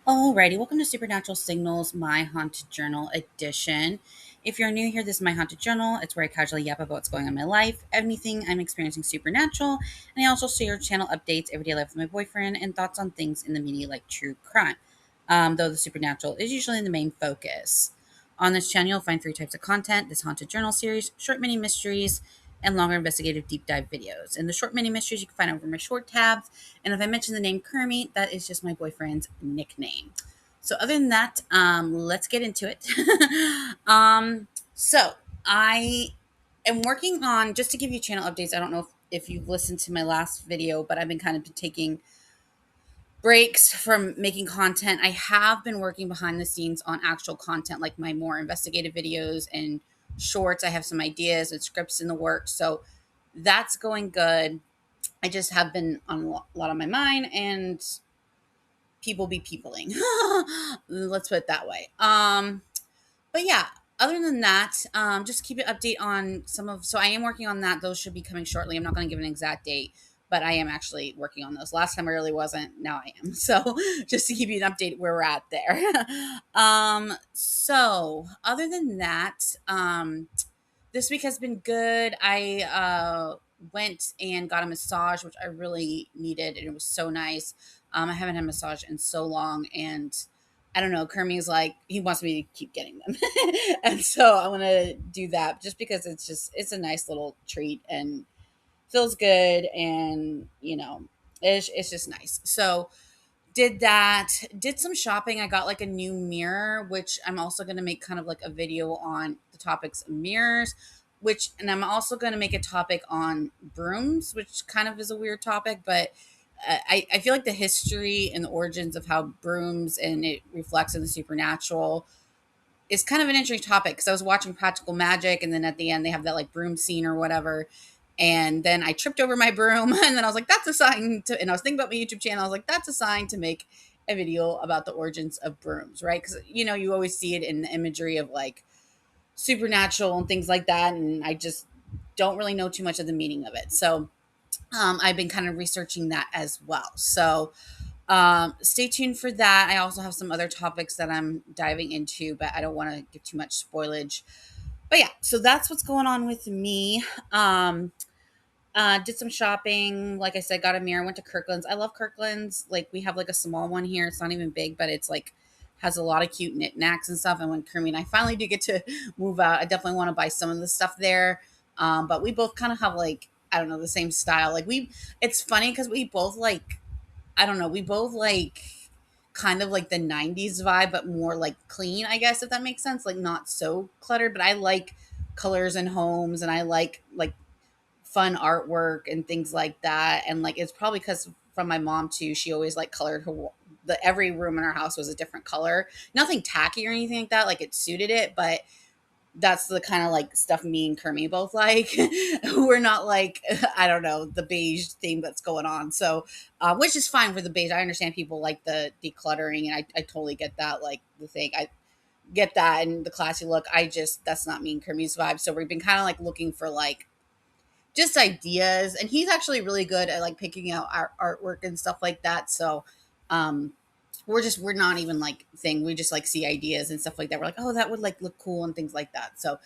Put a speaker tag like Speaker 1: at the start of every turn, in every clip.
Speaker 1: Alrighty, welcome to Supernatural Signals, My Haunted Journal edition. If you're new here, this is My Haunted Journal. It's where I casually yap about what's going on in my life, anything I'm experiencing supernatural, and I also share channel updates, everyday life with my boyfriend, and thoughts on things in the media like true crime. Though the supernatural is usually the main focus. On this channel, you'll find three types of content: this Haunted Journal series, short mini mysteries, and longer investigative deep dive videos. In the short mini mysteries, you can find over my short tabs. And if I mention the name Kermit, that is just my boyfriend's nickname. So other than that, let's get into it. So I am working on, just to give you channel updates. I don't know if you've listened to my last video, but I've been kind of taking breaks from making content. I have been working behind the scenes on actual content, like my more investigative videos and shorts. I have some ideas and scripts in the works. So that's going good. I just have been on a lot on my mind, and people be peopling. Let's put it that way. But yeah, other than that, just keep it update on so I am working on that. Those should be coming shortly. I'm not going to give an exact date, but I am actually working on those. Last time I really wasn't. Now I am. So just to give you an update where we're at there. So other than that, this week has been good. I went and got a massage, which I really needed, and it was so nice. I haven't had a massage in so long, and I don't know. Kermie's like, he wants me to keep getting them, and so I want to do that just because it's a nice little treat and feels good, and it's just nice. So did that, did some shopping. I got like a new mirror, which I'm also going to make kind of like a video on the topics of mirrors, and I'm also going to make a topic on brooms, which kind of is a weird topic, but I feel like the history and the origins of how brooms and it reflects in the supernatural is kind of an interesting topic, because I was watching Practical Magic, and then at the end they have that like broom scene or whatever. And then I tripped over my broom, and then I was like, that's a sign to, and I was thinking about my YouTube channel. I was like, that's a sign to make a video about the origins of brooms, right? Because, you always see it in the imagery of like supernatural and things like that. And I just don't really know too much of the meaning of it. So I've been kind of researching that as well. So stay tuned for that. I also have some other topics that I'm diving into, but I don't want to give too much spoilage. But yeah, so that's what's going on with me. Did some shopping. Like I said, got a mirror, went to Kirkland's. I love Kirkland's. Like, we have like a small one here. It's not even big, but it's like has a lot of cute knickknacks and stuff. And when Kermit and I finally do get to move out, I definitely want to buy some of the stuff there. But we both kind of have like, I don't know, the same style. It's funny because we both like, I don't know, we both like kind of like the 90s vibe, but more like clean, I guess, if that makes sense. Like, not so cluttered, but I like colors and homes, and I like fun artwork and things like that. And like, it's probably because from my mom too, she always like colored every room in our house was a different color. Nothing tacky or anything like that. Like, it suited it, but that's the kind of like stuff me and Kermit both like. We're not like, I don't know, the beige theme that's going on. So, which is fine for the beige. I understand people like the decluttering, and I totally get that. Like, the thing, I get that, and the classy look. That's not me and Kermit's vibe. So we've been kind of like looking for like just ideas, and he's actually really good at like picking out our artwork and stuff like that. So, um, we're not even like thing. We just like see ideas and stuff like that. We're like, oh, that would like look cool and things like that. So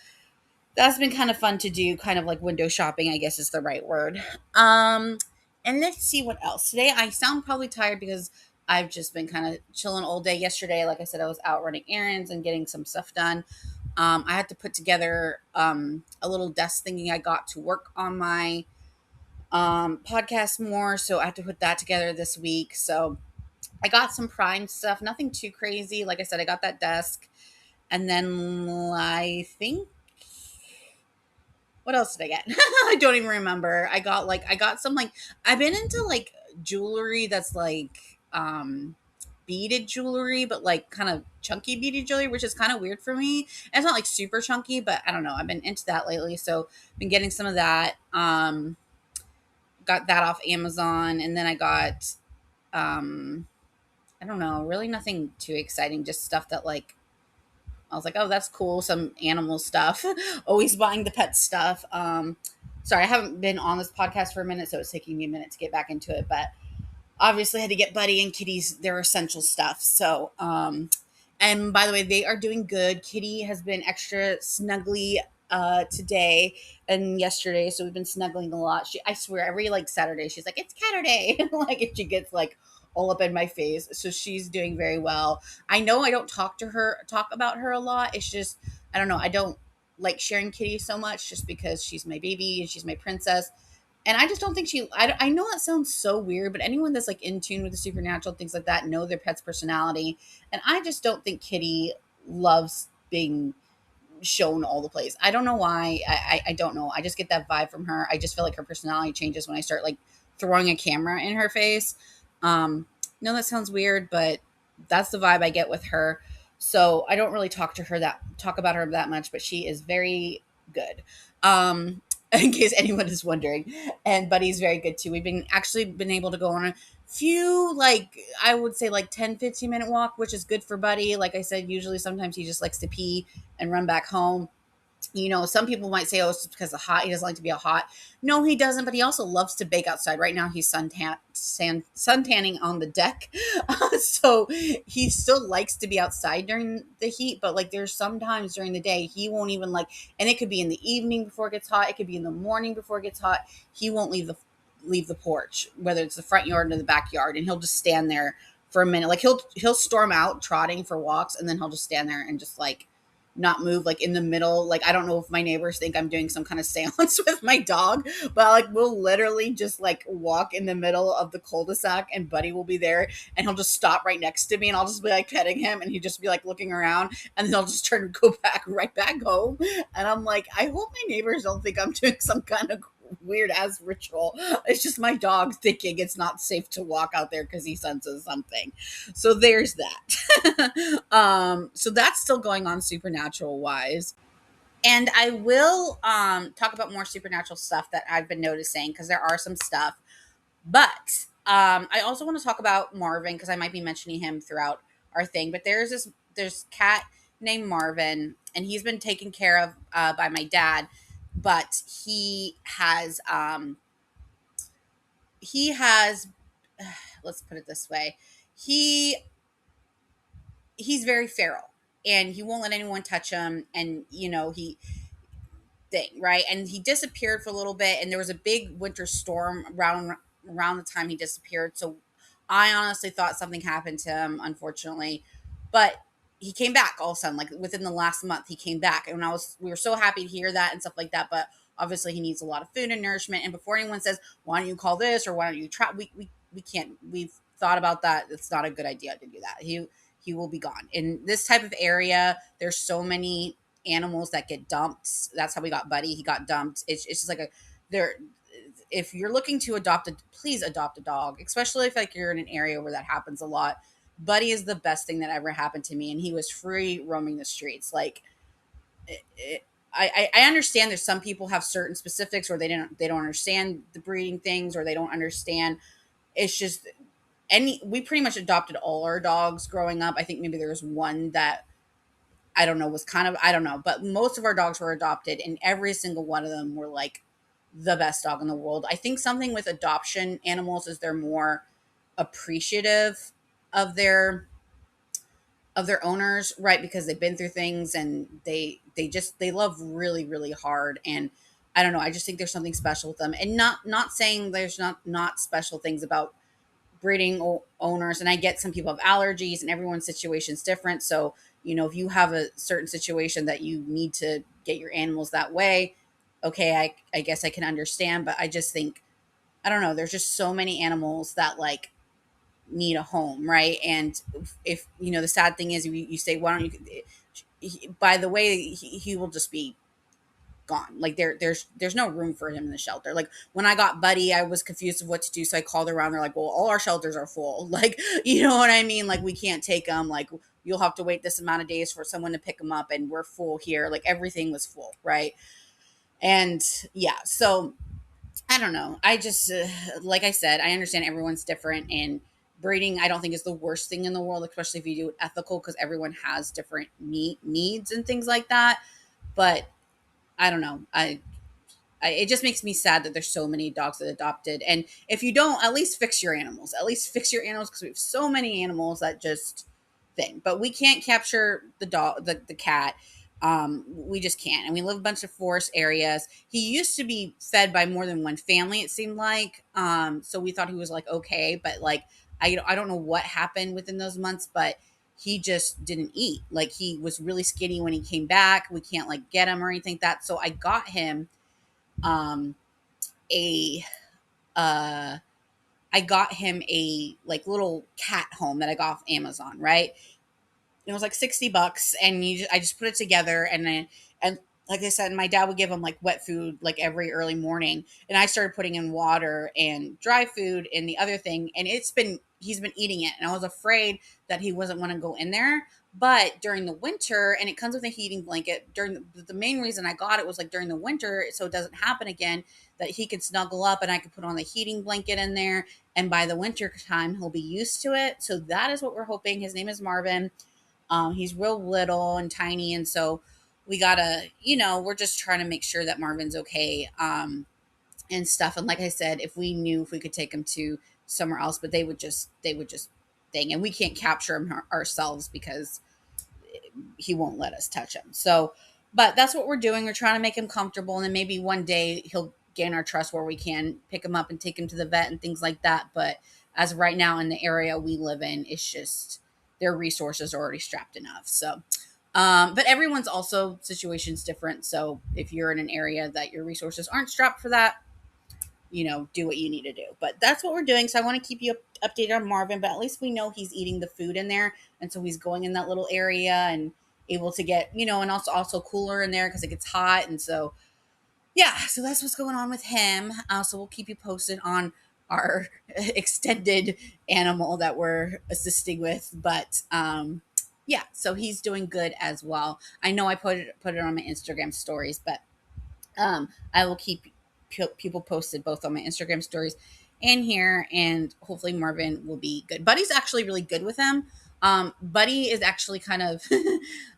Speaker 1: that's been kind of fun to do, kind of like window shopping, I guess is the right word. And let's see what else. Today I sound probably tired because I've just been kind of chilling all day. Yesterday, like I said, I was out running errands and getting some stuff done. I had to put together a little desk thingy I got to work on my podcast more. So I have to put that together this week. So I got some prime stuff, nothing too crazy. Like I said, I got that desk. And then I think, what else did I get? I don't even remember. I got some like, I've been into like jewelry that's like beaded jewelry, but like kind of chunky beaded jewelry, which is kind of weird for me. And it's not like super chunky, but I don't know. I've been into that lately. So been getting some of that. Got that off Amazon, and then I got I don't know, really nothing too exciting, just stuff that like I was like, oh, that's cool. Some animal stuff. Always buying the pet stuff. Sorry, I haven't been on this podcast for a minute, so it's taking me a minute to get back into it. But obviously had to get Buddy and Kitty's their essential stuff. So, and by the way, they are doing good. Kitty has been extra snuggly today and yesterday, so we've been snuggling a lot. I swear, every like Saturday, she's like, "It's Catter Day," like, and she gets like all up in my face. So she's doing very well. I know I don't talk about her a lot. It's just I don't know. I don't like sharing Kitty so much just because she's my baby and she's my princess. And I just don't think I know that sounds so weird, but anyone that's like in tune with the supernatural, things like that, know their pet's personality. And I just don't think Kitty loves being shown all the place. I don't know why. I don't know. I just get that vibe from her. I just feel like her personality changes when I start like throwing a camera in her face. No, that sounds weird, but that's the vibe I get with her. So I don't really talk about her that much, but she is very good. In case anyone is wondering. And Buddy's very good too. We've been able to go on a few, like I would say like 10-15 minute walk, which is good for Buddy. Like I said, usually sometimes he just likes to pee and run back home. Some people might say, oh, it's because of hot. He doesn't like to be out hot. No, he doesn't, but he also loves to bake outside. Right now, he's suntanning on the deck. So he still likes to be outside during the heat, but like there's sometimes during the day, he won't even like, and it could be in the evening before it gets hot. It could be in the morning before it gets hot. He won't leave the porch, whether it's the front yard or the backyard, and he'll just stand there for a minute. Like he'll storm out trotting for walks, and then he'll just stand there and just like not move, like in the middle. Like I don't know if my neighbors think I'm doing some kind of seance with my dog, but like we'll literally just like walk in the middle of the cul-de-sac and Buddy will be there and he'll just stop right next to me and I'll just be like petting him and he'd just be like looking around and then I'll just turn and go right back home. And I'm like, I hope my neighbors don't think I'm doing some kind of weird ass ritual. It's just my dog thinking it's not safe to walk out there because he senses something. So there's that. So that's still going on supernatural wise. And I will talk about more supernatural stuff that I've been noticing because there are some stuff. But I also want to talk about Marvin because I might be mentioning him throughout our thing. But there's cat named Marvin, and he's been taken care of by my dad. But he has let's put it this way, he he's very feral and he won't let anyone touch him, and he thing, right? And he disappeared for a little bit, and there was a big winter storm around the time he disappeared. So I honestly thought something happened to him, unfortunately, but he came back all of a sudden, like within the last month, he came back, and we were so happy to hear that and stuff like that. But obviously, he needs a lot of food and nourishment. And before anyone says, "Why don't you call this?" or "Why don't you try?" We can't. We've thought about that. It's not a good idea to do that. He will be gone in this type of area. There's so many animals that get dumped. That's how we got Buddy. He got dumped. It's just like there. If you're looking to please adopt a dog, especially if like you're in an area where that happens a lot. Buddy is the best thing that ever happened to me, and he was free roaming the streets. Like, I understand there's some people have certain specifics, or they don't understand the breeding things, or they don't understand. It's just we pretty much adopted all our dogs growing up. I think maybe there was one that I don't know, was kind of, I don't know, but most of our dogs were adopted and every single one of them were like the best dog in the world. I think something with adoption animals is they're more appreciative of their owners, right? Because they've been through things and they love really, really hard. And I don't know, I just think there's something special with them. And not saying there's not special things about breeding owners, and I get some people have allergies and everyone's situation is different. So if you have a certain situation that you need to get your animals that way, okay, I guess I can understand. But I just think, I don't know, there's just so many animals that like need a home, right? And if the sad thing is, you say, why don't by the way, he will just be gone. Like there's no room for him in the shelter. Like when I got Buddy, I was confused of what to do, so I called around. They're like, well, all our shelters are full. Like, you know what I mean? Like, we can't take him. Like, you'll have to wait this amount of days for someone to pick him up, and we're full here. Like, everything was full, right? And yeah, so I don't know. I just like I said, I understand everyone's different, and breeding I don't think is the worst thing in the world, especially if you do it ethical, because everyone has different needs and things like that. But I don't know. it just makes me sad that there's so many dogs that adopted. And if you don't, at least fix your animals. At least fix your animals, because we have so many animals that just thing. But we can't capture the dog, the cat. We just can't. And we live a bunch of forest areas. He used to be fed by more than one family, it seemed like. So we thought he was like okay, but like I don't know what happened within those months, but he just didn't eat. Like he was really skinny when he came back. We can't like get him or anything like that. So I got him um a uh I got him a like little cat home that I got off Amazon, right? It was like 60 bucks, and I just put it together. And like I said, my dad would give him like wet food like every early morning, and I started putting in water and dry food and the other thing, and he's been eating it. And I was afraid that he wasn't want to go in there. But during the winter, and it comes with a heating blanket, during the main reason I got it was like during the winter, so it doesn't happen again, that he could snuggle up and I could put on the heating blanket in there, and by the winter time he'll be used to it. So that is what we're hoping. His name is Marvin. He's real little and tiny, and so we gotta, we're just trying to make sure that Marvin's okay, and stuff. And like I said, if we knew if we could take him to somewhere else, but they would just thing, and we can't capture him ourselves because he won't let us touch him. So, but that's what we're doing. We're trying to make him comfortable, and then maybe one day he'll gain our trust where we can pick him up and take him to the vet and things like that. But as of right now, in the area we live in, it's just their resources are already strapped enough. So, but everyone's also situation's different. So if you're in an area that your resources aren't strapped for that, do what you need to do. But that's what we're doing. So I want to keep you updated on Marvin, but at least we know he's eating the food in there. And so he's going in that little area and able to get, and also cooler in there because it gets hot. And so, yeah, so that's what's going on with him. So we'll keep you posted on our extended animal that we're assisting with. But, yeah, so he's doing good as well. I know I put it on my Instagram stories, but I will keep people posted both on my Instagram stories and here, and hopefully Marvin will be good. Buddy's actually really good with him. Buddy is actually kind of,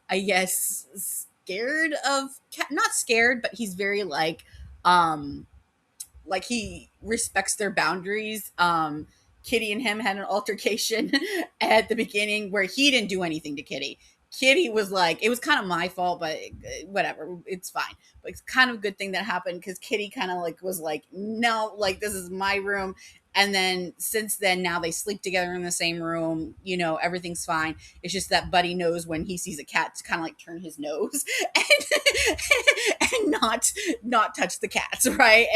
Speaker 1: I guess, scared of cat. Not scared, but he's very like he respects their boundaries. Kitty and him had an altercation at the beginning where he didn't do anything to Kitty. Kitty was like, it was kind of my fault, but whatever, it's fine. But it's kind of a good thing that happened because Kitty kind of like was like, no, like this is my room. And then since then, now they sleep together in the same room. Everything's fine. It's just that Buddy knows when he sees a cat to kind of like turn his nose and, and not touch the cats, right?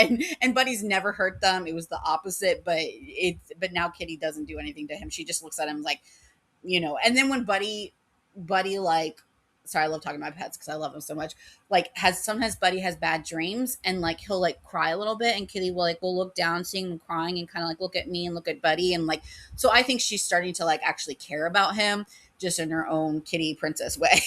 Speaker 1: And Buddy's never hurt them. It was the opposite, but now Kitty doesn't do anything to him. She just looks at him like, and then when Buddy like, sorry, I love talking about pets because I love them so much. Like sometimes Buddy has bad dreams and like he'll like cry a little bit, and Kitty will look down seeing him crying and kind of like look at me and look at Buddy, and like, so I think she's starting to like actually care about him just in her own kitty princess way.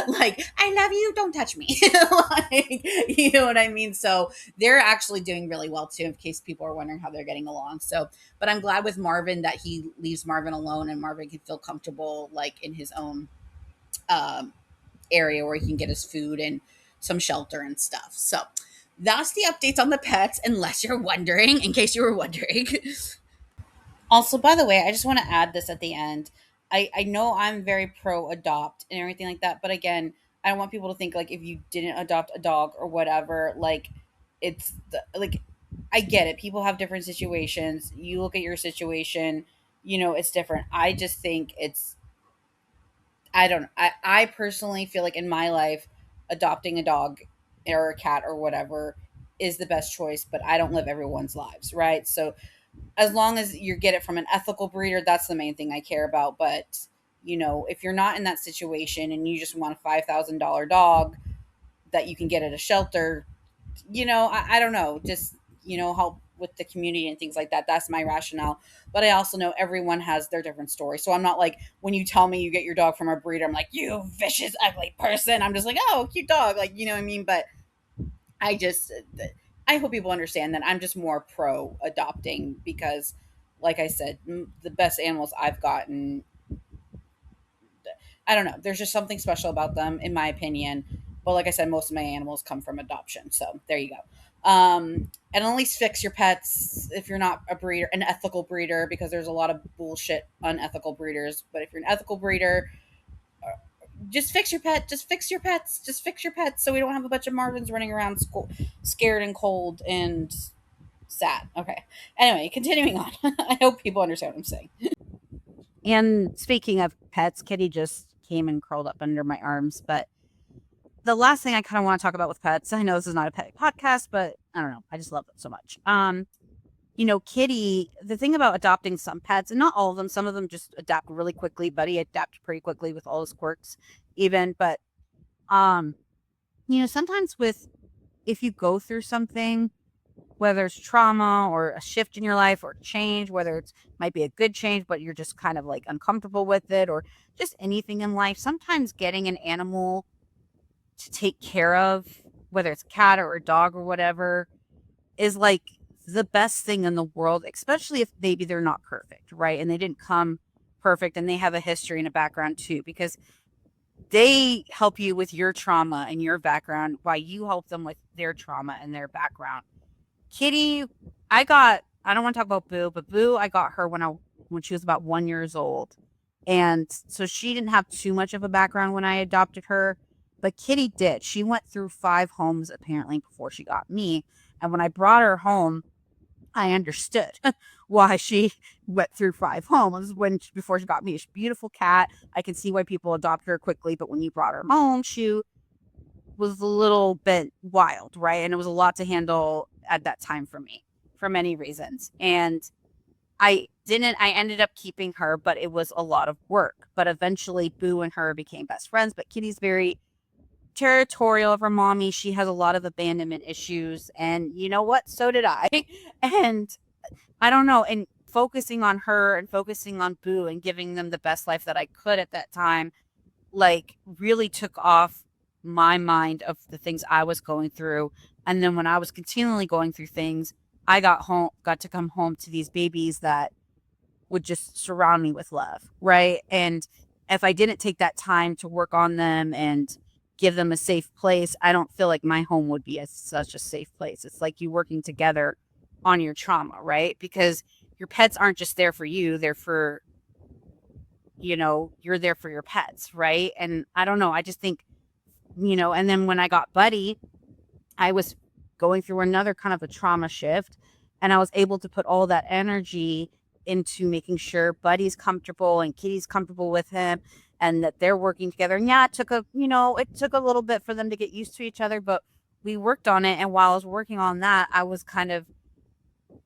Speaker 1: Like, I love you, don't touch me. Like, you know what I mean? So they're actually doing really well too, in case people are wondering how they're getting along. So, but I'm glad with Marvin that he leaves Marvin alone and Marvin can feel comfortable like in his own um, area where he can get his food and some shelter and stuff. So that's the updates on the pets, unless you're wondering, in case you were wondering. Also, by the way, I just want to add this at the end. I know I'm very pro adopt and everything like that, but again, I don't want people to think like if you didn't adopt a dog or whatever, like like I get it. People have different situations. You look at your situation, it's different. I just think I don't know. I personally feel like in my life, adopting a dog or a cat or whatever is the best choice, but I don't live everyone's lives, right? So as long as you get it from an ethical breeder, that's the main thing I care about. But, if you're not in that situation and you just want a $5,000 dog that you can get at a shelter, I don't know, just, help with the community and things like that. That's my rationale. But I also know everyone has their different story. So I'm not like, when you tell me you get your dog from a breeder, I'm like, you vicious, ugly person. I'm just like, oh, cute dog. Like, you know what I mean? But I just, I hope people understand that I'm just more pro adopting because, like I said, the best animals I've gotten, I don't know, there's just something special about them, in my opinion. But like I said, most of my animals come from adoption. So there you go. And at least fix your pets if you're not a breeder, an ethical breeder, because there's a lot of bullshit unethical breeders. But if you're an ethical breeder, just fix your pet. Just fix your pets. Just fix your pets, so we don't have a bunch of Marvins running around scared and cold and sad. Okay. Anyway, continuing on. I hope people understand what I'm saying.
Speaker 2: And speaking of pets, Kitty just came and curled up under my arms. But the last thing I kind of want to talk about with pets, I know this is not a pet podcast, but I don't know. I just love them so much. Kitty, the thing about adopting some pets, and not all of them, some of them just adapt really quickly. Buddy adapted pretty quickly with all his quirks, even. But, um, sometimes if you go through something, whether it's trauma or a shift in your life or change, whether it's might be a good change, but you're just kind of like uncomfortable with it, or just anything in life, sometimes getting an animal to take care of, whether it's a cat or a dog or whatever, is like the best thing in the world, especially if maybe they're not perfect, right? And they didn't come perfect and they have a history and a background too, because they help you with your trauma and your background while you help them with their trauma and their background. Kitty, I don't want to talk about Boo, but Boo, I got her when she was about 1 years old. And so she didn't have too much of a background when I adopted her, but Kitty did. She went through 5 homes apparently before she got me. And when I brought her home, I understood why she went through 5 homes before she got me. She's a beautiful cat. I can see why people adopt her quickly, but when you brought her home, she was a little bit wild, right? And it was a lot to handle at that time for me for many reasons. And I ended up keeping her, but it was a lot of work. But eventually Boo and her became best friends. But Kitty's very territorial of her mommy. She has a lot of abandonment issues. And you know what? So did I. And I don't know. And focusing on her and focusing on Boo and giving them the best life that I could at that time, like really took off my mind of the things I was going through. And then when I was continually going through things, I got to come home to these babies that would just surround me with love, right? And if I didn't take that time to work on them and give them a safe place, I don't feel like my home would be such a safe place. It's like you working together on your trauma, right? Because your pets aren't just there for you, you're there for your pets, right? And I don't know, I just think, and then when I got Buddy, I was going through another kind of a trauma shift, and I was able to put all that energy into making sure Buddy's comfortable and Kitty's comfortable with him and that they're working together. And yeah, it took a little bit for them to get used to each other, but we worked on it. And while I was working on that, I was kind of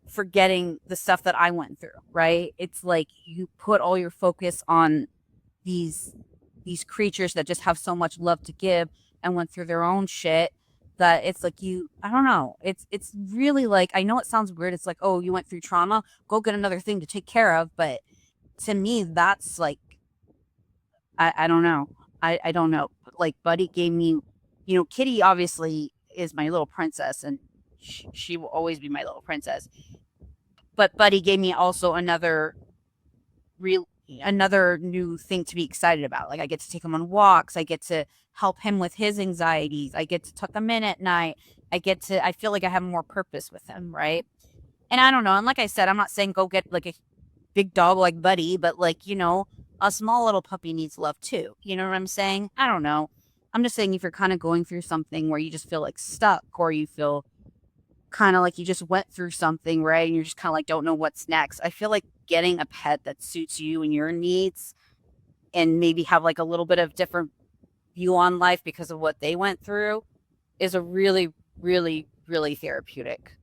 Speaker 2: forgetting the stuff that I went through, right? It's like you put all your focus on these these creatures that just have so much love to give and went through their own shit, that it's like I don't know. It's really like, I know it sounds weird. It's like, oh, you went through trauma, go get another thing to take care of, but to me that's like, I don't know. I don't know. Like Buddy gave me, Kitty obviously is my little princess, and she will always be my little princess. But Buddy gave me also real another new thing to be excited about. Like I get to take him on walks. I get to help him with his anxieties. I get to tuck him in at night. I feel like I have more purpose with him, right? And I don't know. And like I said, I'm not saying go get like a big dog like Buddy, but like, a small little puppy needs love too. You know what I'm saying? I don't know. I'm just saying if you're kind of going through something where you just feel like stuck, or you feel kind of like you just went through something, right? And you're just kind of like, don't know what's next. I feel like getting a pet that suits you and your needs, and maybe have like a little bit of different view on life because of what they went through, is a really, really, really therapeutic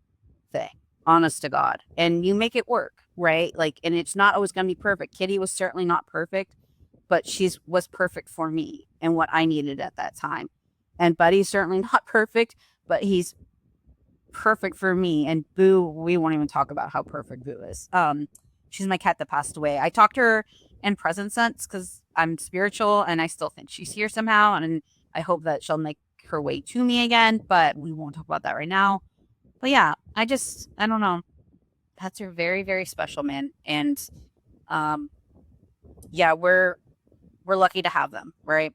Speaker 2: thing, honest to God. And you make it work, right? Like, and it's not always going to be perfect. Kitty was certainly not perfect, but was perfect for me and what I needed at that time. And Buddy's certainly not perfect, but he's perfect for me. And Boo, we won't even talk about how perfect Boo is. She's my cat that passed away. I talked to her in present sense because I'm spiritual and I still think she's here somehow. And I hope that she'll make her way to me again, but we won't talk about that right now. But yeah, I don't know. Pets are very, very special, man. And um, yeah, we're lucky to have them, right?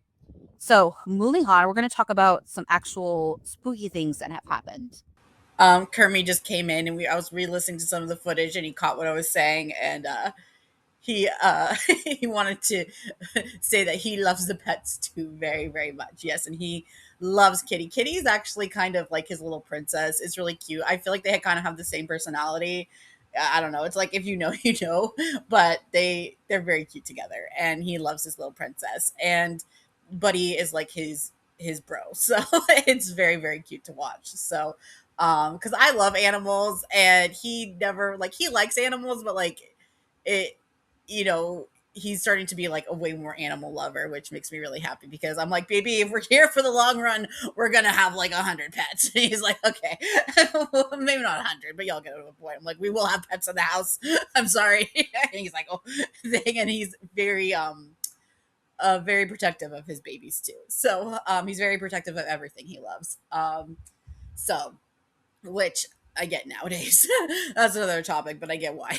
Speaker 2: So moving on, we're going to talk about some actual spooky things that have happened.
Speaker 1: Kermit just came in and I was re-listening to some of the footage and he caught what I was saying and he he wanted to say that he loves the pets too very very much. Yes, and he loves Kitty. Kitty is actually kind of like his little princess. It's really cute. I feel like they kind of have the same personality. I don't know. It's like if you know, you know, but they're very cute together and he loves his little princess and Buddy is like his bro. So it's very very cute to watch. So cuz I love animals and he never like he likes animals but like it you know, he's starting to be like a way more animal lover, which makes me really happy because I'm like, baby, if we're here for the long run, we're gonna have like 100 pets. And he's like, okay, maybe not 100, but y'all get to the point. I'm like, we will have pets in the house. I'm sorry. And he's like, oh, thing, and he's very protective of his babies too. So he's very protective of everything he loves. So which I get nowadays. That's another topic, but I get why.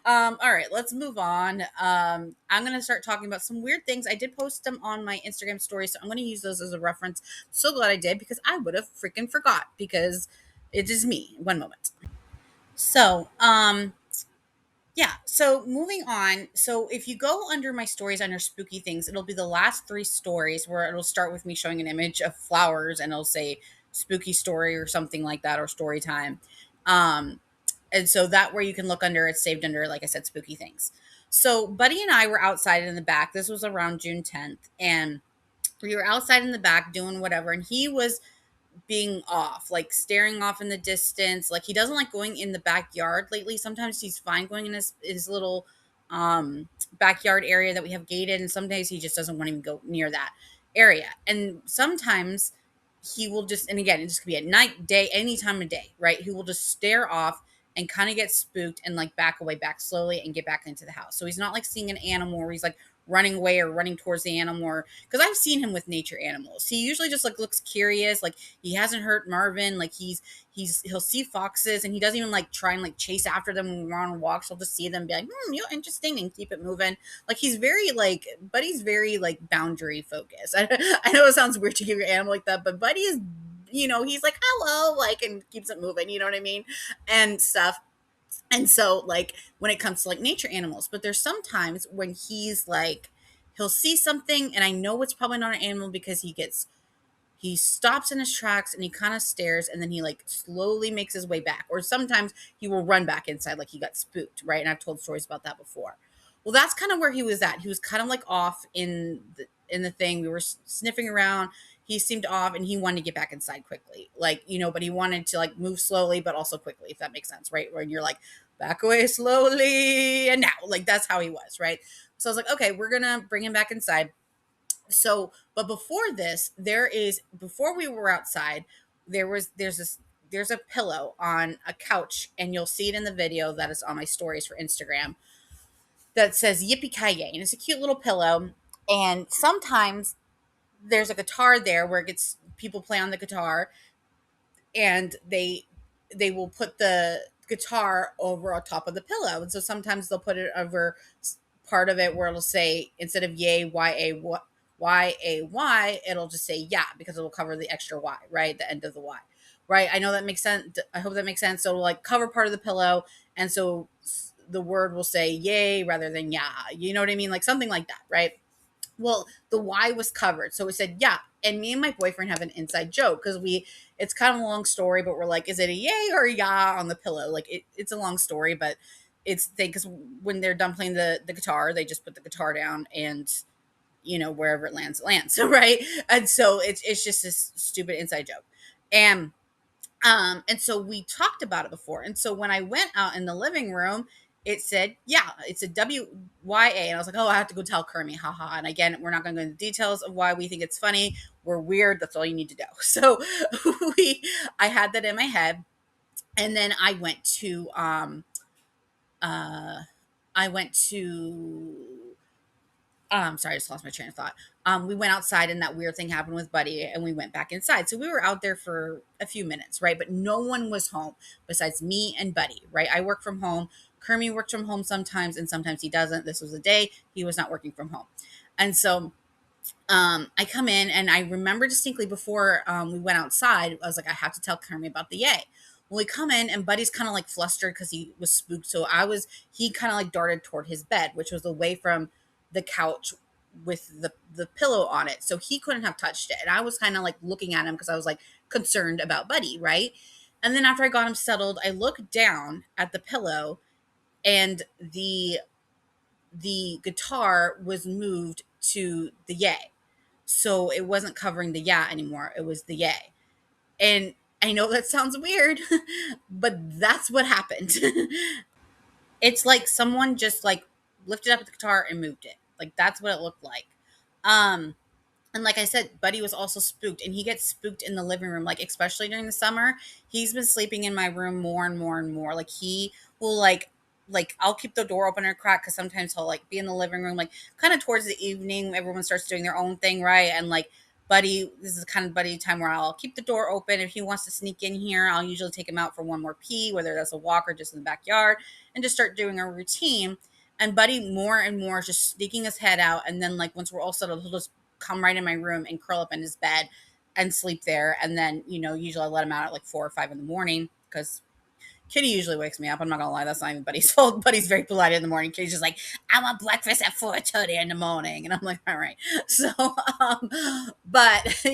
Speaker 1: All right, let's move on. I'm going to start talking about some weird things. I did post them on my Instagram story, so I'm going to use those as a reference. So glad I did because I would have freaking forgot because it is me. One moment. So, yeah, so moving on. So if you go under my stories under spooky things, it'll be the last three stories where it'll start with me showing an image of flowers and it'll say spooky story or something like that or story time. Um, and so that where you can look under it's saved under, like I said, spooky things. So Buddy and I were outside in the back. This was around June 10th, and we were outside in the back doing whatever, and he was being off, like staring off in the distance. Like he doesn't like going in the backyard lately. Sometimes he's fine going in his little backyard area that we have gated, and some days he just doesn't want to even go near that area. And sometimes he will just, and again, it just could be at night, day, any time of day, right? He will just stare off and kind of get spooked and like back away, back slowly and get back into the house. So he's not like seeing an animal where he's like running away or running towards the animal, or because I've seen him with nature animals. He usually just like looks curious, like he hasn't hurt Marvin, like he'll see foxes and he doesn't even like try and like chase after them when we're on walks. He'll just see them and be like, you're interesting and keep it moving. Like he's very like Buddy's very like boundary focused. I know it sounds weird to give your animal like that, but Buddy is, he's like hello, like, and keeps it moving, you know what I mean, and stuff. And so, like, when it comes to like nature animals, but there's sometimes when he's like, he'll see something, and I know it's probably not an animal because he stops in his tracks and he kind of stares and then he like slowly makes his way back. Or sometimes he will run back inside like he got spooked, right? And I've told stories about that before. Well, that's kind of where he was at. He was kind of like off in the thing. We were sniffing around. He seemed off and he wanted to get back inside quickly. Like, but he wanted to like move slowly but also quickly, if that makes sense, right? When you're like back away slowly and now, like that's how he was, right? So I was like, okay, we're going to bring him back inside. So, but before this, before we were outside, there's a pillow on a couch, and you'll see it in the video that is on my stories for Instagram that says Yippee Kai Yay, and it's a cute little pillow. And sometimes there's a guitar there where it gets people play on the guitar, and they will put the guitar over on top of the pillow, and so sometimes they'll put it over part of it where it'll say instead of yay Y-A-Y, it'll just say yeah, because it'll cover the extra Y, right? The end of the Y. Right. I know that makes sense. I hope that makes sense. So it'll like cover part of the pillow. And so the word will say yay rather than yeah. You know what I mean? Like something like that. Right. Well, the Y was covered. So it said yeah. And me and my boyfriend have an inside joke because it's kind of a long story, but we're like, is it a yay or a yeah on the pillow? Like it's a long story, but it's because when they're done playing the guitar, they just put the guitar down and wherever it lands, it lands. So right. And so it's just this stupid inside joke. And so we talked about it before. And so when I went out in the living room, it said, yeah, it's a WYA. And I was like, oh, I have to go tell Kermit, haha. And again, we're not going to go into details of why we think it's funny. We're weird. That's all you need to know. So I had that in my head. And then I went to sorry, I just lost my train of thought. We went outside and that weird thing happened with Buddy and we went back inside. So we were out there for a few minutes, right? But no one was home besides me and Buddy, right? I work from home. Kermit works from home sometimes and sometimes he doesn't. This was a day he was not working from home. And so I come in and I remember distinctly before we went outside, I was like, I have to tell Kermit about the yay. Well, we come in and Buddy's kind of like flustered because he was spooked. So he kind of like darted toward his bed, which was away from the couch with the pillow on it. So he couldn't have touched it. And I was kind of like looking at him because I was like concerned about Buddy, right? And then after I got him settled, I looked down at the pillow and the guitar was moved to the yay. So it wasn't covering the yeah anymore. It was the yay. And I know that sounds weird, but that's what happened. It's like someone just like lifted up the guitar and moved it. Like that's what it looked like. Um and like I said, Buddy was also spooked, and he gets spooked in the living room, like especially during the summer. He's been sleeping in my room more and more and more. Like he will like I'll keep the door open or crack because sometimes he'll like be in the living room, like kind of towards the evening. Everyone starts doing their own thing, right? And like Buddy, this is kind of Buddy time where I'll keep the door open. If he wants to sneak in here, I'll usually take him out for one more pee, whether that's a walk or just in the backyard, and just start doing a routine. And Buddy more and more is just sneaking his head out, and then like once we're all settled, he'll just come right in my room and curl up in his bed and sleep there. And then, usually I let him out at like 4 or 5 in the morning because Kitty usually wakes me up. I'm not gonna lie, that's not even Buddy's fault. Buddy's very polite in the morning. Kitty's just like, I want breakfast at 4:30 in the morning. And I'm like, all right. So but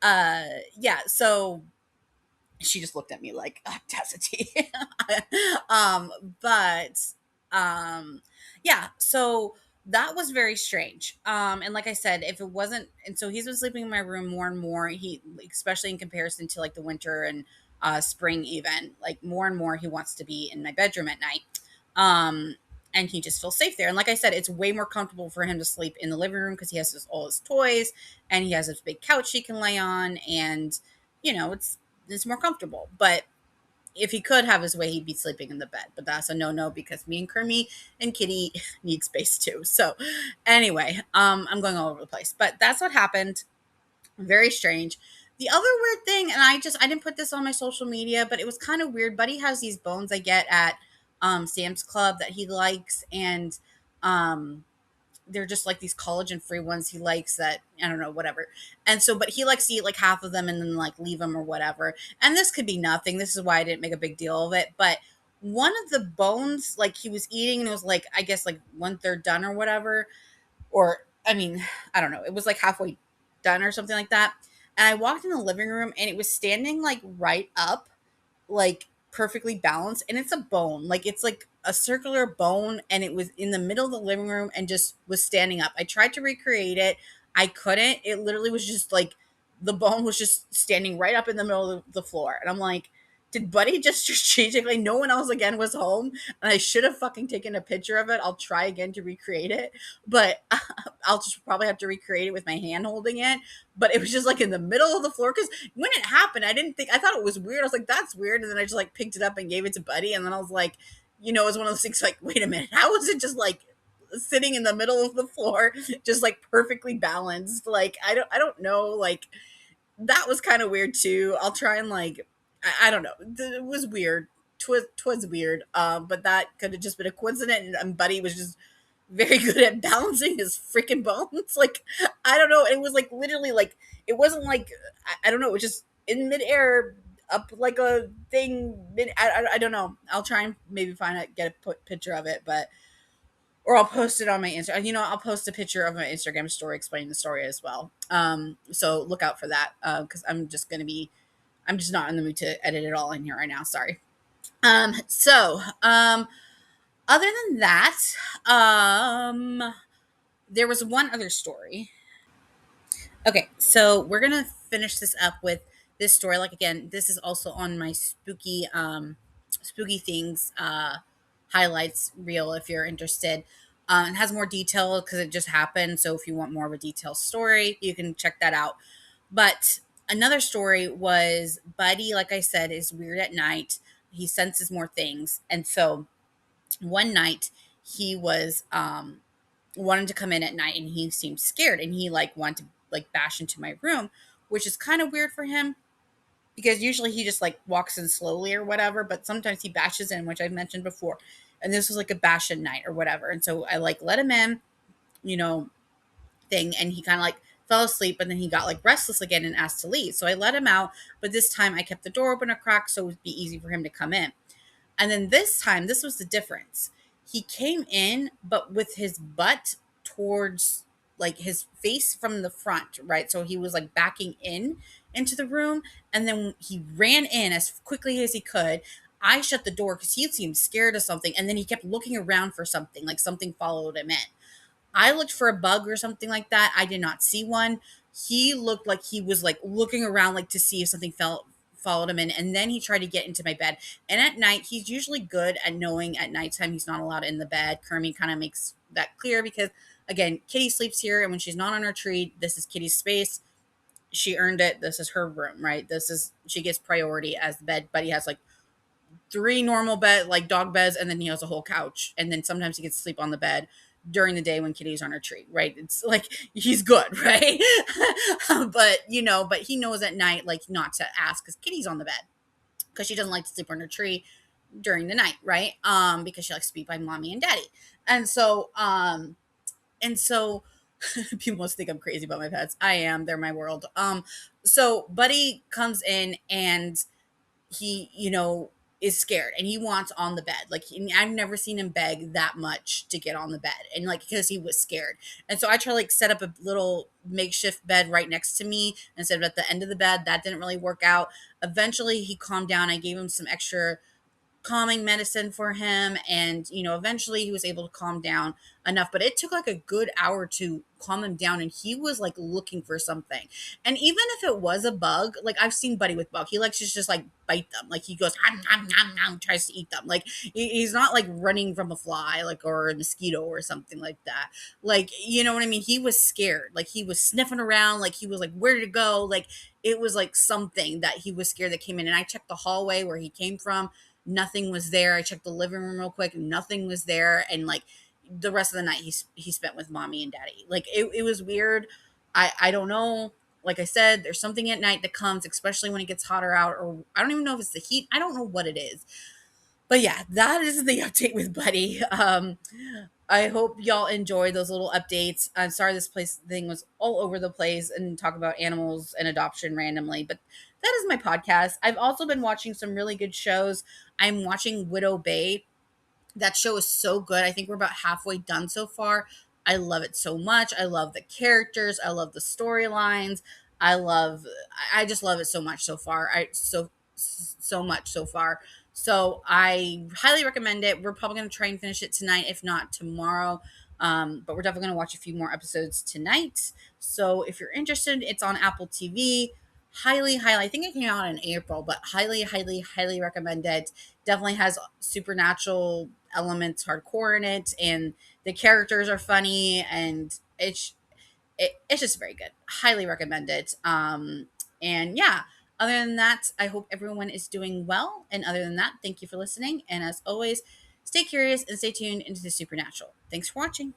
Speaker 1: yeah, so she just looked at me like audacity. um, but yeah, so that was very strange. And like I said, if it wasn't, and so he's been sleeping in my room more and more. He, especially in comparison to like the winter and spring, even like more and more, he wants to be in my bedroom at night. Um, and he just feels safe there. And like I said, it's way more comfortable for him to sleep in the living room because he has all his toys and he has this big couch he can lay on, and it's more comfortable. But if he could have his way, he'd be sleeping in the bed. But that's a no because me and Kermie and Kitty need space too. So anyway, I'm going all over the place. But that's what happened. Very strange. The other weird thing, and I didn't put this on my social media, but it was kind of weird. Buddy has these bones I get at Sam's Club that he likes, and um they're just like these collagen free ones he likes that I don't know, whatever. And so, but he likes to eat like half of them and then like leave them or whatever. And this could be nothing. This is why I didn't make a big deal of it. But one of the bones, like he was eating and it was like, I guess like one third done or whatever. Or, I mean, I don't know. It was like halfway done or something like that. And I walked in the living room and it was standing like right up, like perfectly balanced, and it's a bone, like it's like a circular bone, and it was in the middle of the living room and just was standing up. I tried to recreate it, I couldn't. It literally was just like the bone was just standing right up in the middle of the floor, and I'm like, did Buddy just strategically, no one else again was home, and I should have fucking taken a picture of it. I'll try again to recreate it, but I'll just probably have to recreate it with my hand holding it. But it was just like in the middle of the floor because when it happened, I thought it was weird. I was like, that's weird. And then I just like picked it up and gave it to Buddy. And then I was like, it was one of those things like, wait a minute, how was it just like sitting in the middle of the floor, just like perfectly balanced? Like, I don't know. Like, that was kind of weird too. I'll try and like, I don't know. It was weird. Twas weird. But that could have just been a coincidence. And Buddy was just very good at balancing his freaking bones. Like, I don't know. It was like literally like, it wasn't like, I don't know. It was just in midair up like a thing. I don't know. I'll try and maybe find it, get a picture of it, but, or I'll post it on my Instagram. I'll post a picture of my Instagram story explaining the story as well. So look out for that. Cause I'm just not in the mood to edit it all in here right now. Sorry. Other than that, there was one other story. Okay, so we're gonna finish this up with this story. Like again, this is also on my spooky things highlights reel if you're interested. It has more detail because it just happened. So if you want more of a detailed story, you can check that out. But another story was Buddy, like I said, is weird at night. He senses more things. And so one night he was wanted to come in at night and he seemed scared and he like wanted to like bash into my room, which is kind of weird for him because usually he just like walks in slowly or whatever, but sometimes he bashes in, which I've mentioned before. And this was like a bash in night or whatever. And so I like let him in, you know, thing, and he kind of like fell asleep, and then he got like restless again and asked to leave. So I let him out, but this time I kept the door open a crack so it would be easy for him to come in. And then this time, this was the difference. He came in, but with his butt towards, like, his face from the front, right? So he was like backing in into the room, and then he ran in as quickly as he could. I shut the door because he seemed scared of something, and then he kept looking around for something, like something followed him in. I looked for a bug or something like that. I did not see one. He looked like he was like looking around like to see if something fell followed him in, and then he tried to get into my bed. And at night, he's usually good at knowing at nighttime he's not allowed in the bed. Kermie kind of makes that clear because again, Kitty sleeps here, and when she's not on her tree, this is Kitty's space. She earned it. This is her room, right? This is she gets priority as the bed. Buddy has like three normal bed, like dog beds, and then he has a whole couch. And then sometimes he gets to sleep on the bed during the day when Kitty's on her tree, right? It's like he's good, right? But but he knows at night like not to ask because Kitty's on the bed because she doesn't like to sleep on her tree during the night, right? Because she likes to be by mommy and daddy. And so and so people must think I'm crazy about my pets. I am. They're my world. So Buddy comes in and he, is scared and he wants on the bed. Like I've never seen him beg that much to get on the bed, and like because he was scared. And so I try to like set up a little makeshift bed right next to me instead of at the end of the bed. That didn't really work out. Eventually, he calmed down. I gave him some extra calming medicine for him, and eventually he was able to calm down enough, but it took like a good hour to calm him down, and he was like looking for something. And even if it was a bug, like I've seen Buddy with bug, he likes to just like bite them, like he goes nom, nom, nom, nom, tries to eat them, like he's not like running from a fly like or a mosquito or something like that. Like, you know what I mean? He was scared, like he was sniffing around, like he was like where did it go, like it was like something that he was scared that came in. And I checked the hallway where he came from, nothing was there. I checked the living room real quick, nothing was there. And like the rest of the night he spent with mommy and daddy. Like it was weird. I don't know. Like I said, there's something at night that comes, especially when it gets hotter out, or I don't even know if it's the heat. I don't know what it is. But yeah, that is the update with Buddy. I hope y'all enjoy those little updates. I'm sorry this place thing was all over the place and talk about animals and adoption randomly, but that is my podcast. I've also been watching some really good shows. I'm watching Widow Bay. That show is so good. I think we're about halfway done so far. I love it so much. I love the characters. I love the storylines. I love I just love it so much so far. So much so far. So I highly recommend it. We're probably going to try and finish it tonight, if not tomorrow. But we're definitely going to watch a few more episodes tonight. So if you're interested, it's on Apple TV. Highly, I think it came out in April, but highly recommend it. Definitely has supernatural elements hardcore in it, and the characters are funny, and it's just very good. Highly recommend it. And yeah, other than that, I hope everyone is doing well. And other than that, thank you for listening. And as always, stay curious and stay tuned into the supernatural. Thanks for watching.